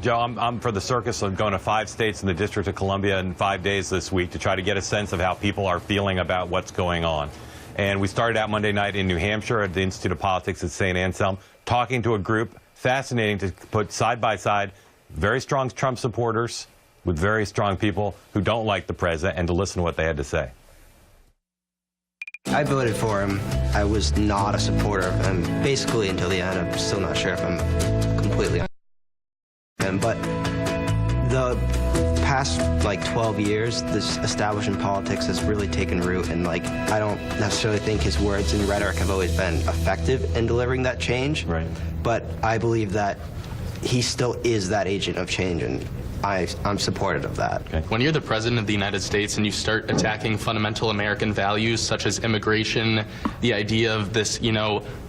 Joe, I'm for the Circus. I'm going to 5 states in the District of Columbia in 5 days this week to try to get a sense of how people are feeling about what's going on. And we started out Monday night in New Hampshire at the Institute of Politics at Saint Anselm, talking to a group, fascinating to put side by side very strong Trump supporters with very strong people who don't like the president, and to listen to what they had to say. I voted for him. I was not a supporter of him, basically until the end. I'm still not sure if I'm completely on him, but the past, 12 years, this establishment politics has really taken root, and, I don't necessarily think his words and rhetoric have always been effective in delivering that change. Right. But I believe that he still is that agent of change, and I'm supportive of that. Okay. When you're the president of the United States and you start attacking fundamental American values such as immigration, the idea of this,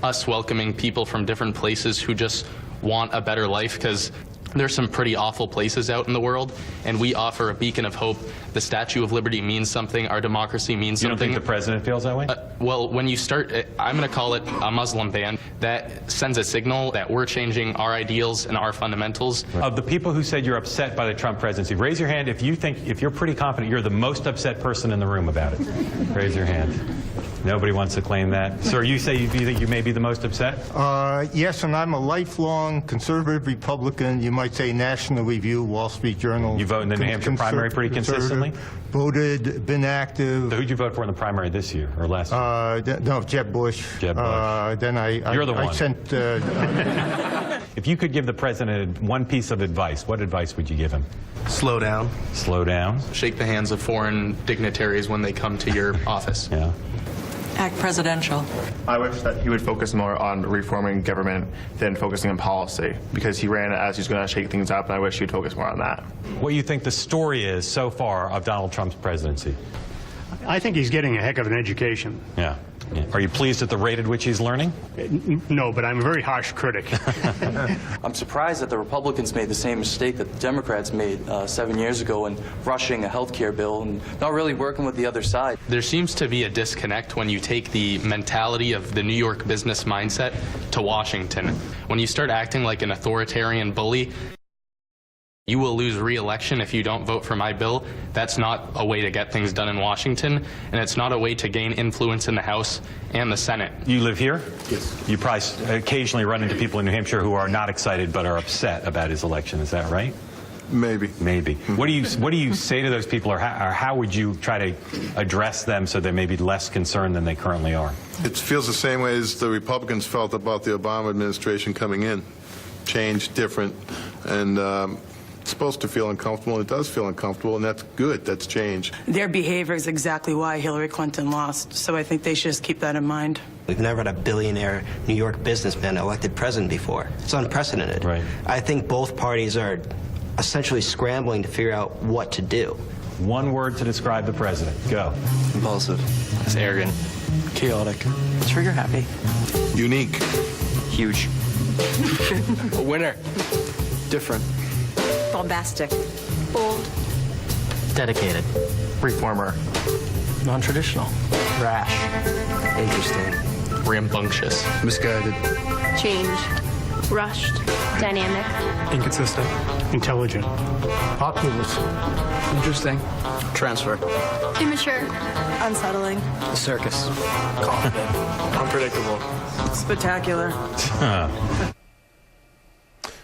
us welcoming people from different places who just want a better life, because there's some pretty awful places out in the world, and we offer a beacon of hope. The Statue of Liberty means something. Our democracy means something. You don't think the president feels that way? Well, when you start, I'm going to call it a Muslim ban. That sends a signal that we're changing our ideals and our fundamentals. Of the people who said you're upset by the Trump presidency, raise your hand if you're pretty confident you're the most upset person in the room about it. Raise your hand. Nobody wants to claim that. Sir, you say you think you may be the most upset? Yes, and I'm a lifelong conservative Republican. You might say National Review, Wall Street Journal. You vote in the New Hampshire primary pretty consistently? Voted, been active. So who'd you vote for in the primary this year or last year? No, Jeb Bush. Jeb Bush. Then You're the one. I sent... If you could give the president one piece of advice, what advice would you give him? Slow down. Slow down. Shake the hands of foreign dignitaries when they come to your office. Yeah. Act presidential. I wish that he would focus more on reforming government than focusing on policy, because he ran it as he's going to shake things up, and I wish he'd focus more on that. What do you think the story is so far of Donald Trump's presidency? I think he's getting a heck of an education. Yeah. Are you pleased at the rate at which he's learning? No, but I'm a very harsh critic. I'm surprised that the Republicans made the same mistake that the Democrats made 7 years ago in rushing a health care bill and not really working with the other side. There seems to be a disconnect when you take the mentality of the New York business mindset to Washington. When you start acting like an authoritarian bully, you will lose re-election if you don't vote for my bill. That's not a way to get things done in Washington, and it's not a way to gain influence in the House and the Senate. You live here? Yes. You probably occasionally run into people in New Hampshire who are not excited but are upset about his election. Is that right? Maybe. Maybe. What do you say to those people, or how would you try to address them so they're maybe less concerned than they currently are? It feels the same way as the Republicans felt about the Obama administration coming in. Change, different, and it's supposed to feel uncomfortable, and it does feel uncomfortable, and that's good. That's change. Their behavior is exactly why Hillary Clinton lost, so I think they should just keep that in mind. We've never had a billionaire New York businessman elected president before. It's unprecedented. Right. I think both parties are essentially scrambling to figure out what to do. One word to describe the president. Go. Impulsive. It's arrogant. Chaotic. Trigger happy. Unique. Huge. A winner. Different. Bombastic. Bold. Dedicated. Reformer. Non-traditional. Rash. Interesting. Rambunctious. Misguided. Change. Rushed. Dynamic. Inconsistent. Intelligent. Populist. Interesting. Transfer. Immature. Unsettling. Circus. Confident. Unpredictable. Spectacular.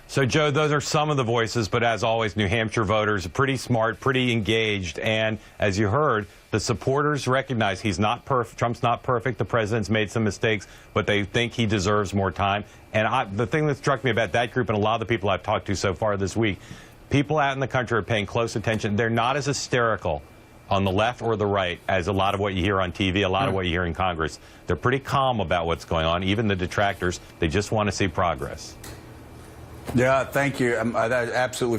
So, Joe, those are some of the voices, but as always, New Hampshire voters are pretty smart, pretty engaged, and as you heard, the supporters recognize he's not perfect. Trump's not perfect. The president's made some mistakes, but they think he deserves more time. And the thing that struck me about that group and a lot of the people I've talked to so far this week, people out in the country are paying close attention. They're not as hysterical on the left or the right as a lot of what you hear on TV, a lot of what you hear in Congress. They're pretty calm about what's going on, even the detractors. They just want to see progress. Yeah, thank you. That's absolutely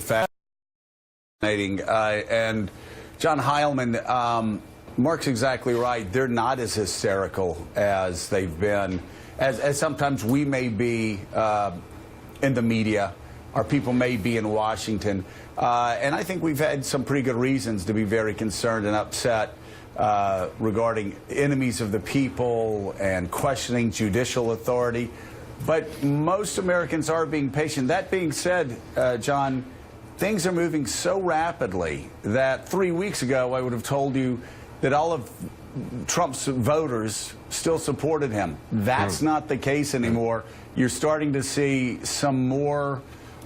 fascinating. And John Heilman, Mark's exactly right. They're not as hysterical as they've been, as sometimes we may be in the media, or people may be in Washington. And I think we've had some pretty good reasons to be very concerned and upset regarding enemies of the people and questioning judicial authority. But most Americans are being patient. That being said, John, things are moving so rapidly that 3 weeks ago I would have told you that all of Trump's voters still supported him. That's not the case anymore. You're starting to see some more,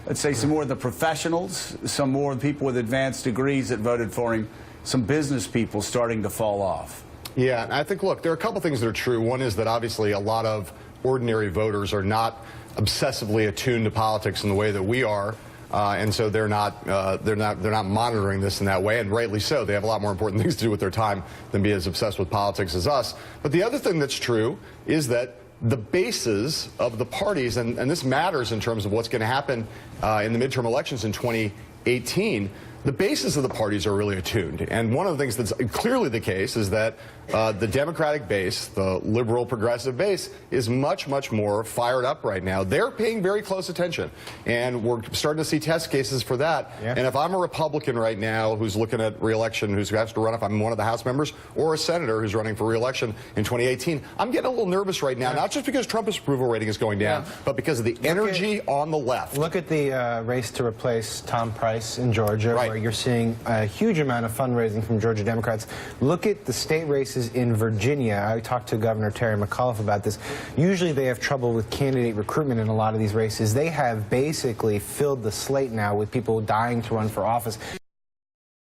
let's say, some more of the professionals, some more of the people with advanced degrees that voted for him, some business people starting to fall off. Yeah, I think, look, there are a couple things that are true. One is that obviously a lot of ordinary voters are not obsessively attuned to politics in the way that we are. And so they're not monitoring this in that way, and rightly so. They have a lot more important things to do with their time than be as obsessed with politics as us. But the other thing that's true is that the bases of the parties, and this matters in terms of what's going to happen in the midterm elections in 2018, the bases of the parties are really attuned. And one of the things that's clearly the case is that the Democratic base, the liberal progressive base, is much, much more fired up right now. They're paying very close attention. And we're starting to see test cases for that. Yeah. And if I'm a Republican right now who's looking at re-election, who has to run if I'm one of the House members, or a senator who's running for re-election in 2018, I'm getting a little nervous right now, not just because Trump's approval rating is going down, but because of the energy on the left. Look at the race to replace Tom Price in Georgia, where you're seeing a huge amount of fundraising from Georgia Democrats. Look at the state races in Virginia. I talked to Governor Terry McAuliffe about this. Usually they have trouble with candidate recruitment in a lot of these races. They have basically filled the slate now with people dying to run for office.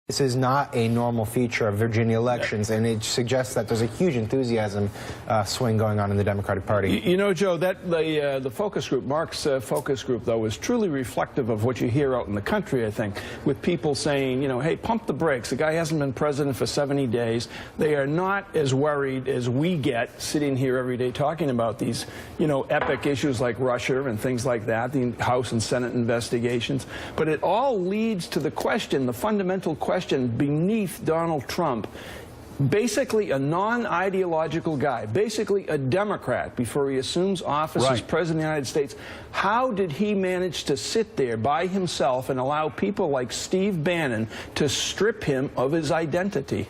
This is not a normal feature of Virginia elections, and it suggests that there's a huge enthusiasm swing going on in the Democratic Party. You know, Joe, that the focus group, Mark's focus group, though, is truly reflective of what you hear out in the country, I think, with people saying, you know, hey, pump the brakes. The guy hasn't been president for 70 days. They are not as worried as we get sitting here every day talking about these, you know, epic issues like Russia and things like that, the House and Senate investigations. But it all leads to the question, the fundamental question beneath Donald Trump, basically a non-ideological guy, basically a Democrat before he assumes office as President of the United States. How did he manage to sit there by himself and allow people like Steve Bannon to strip him of his identity?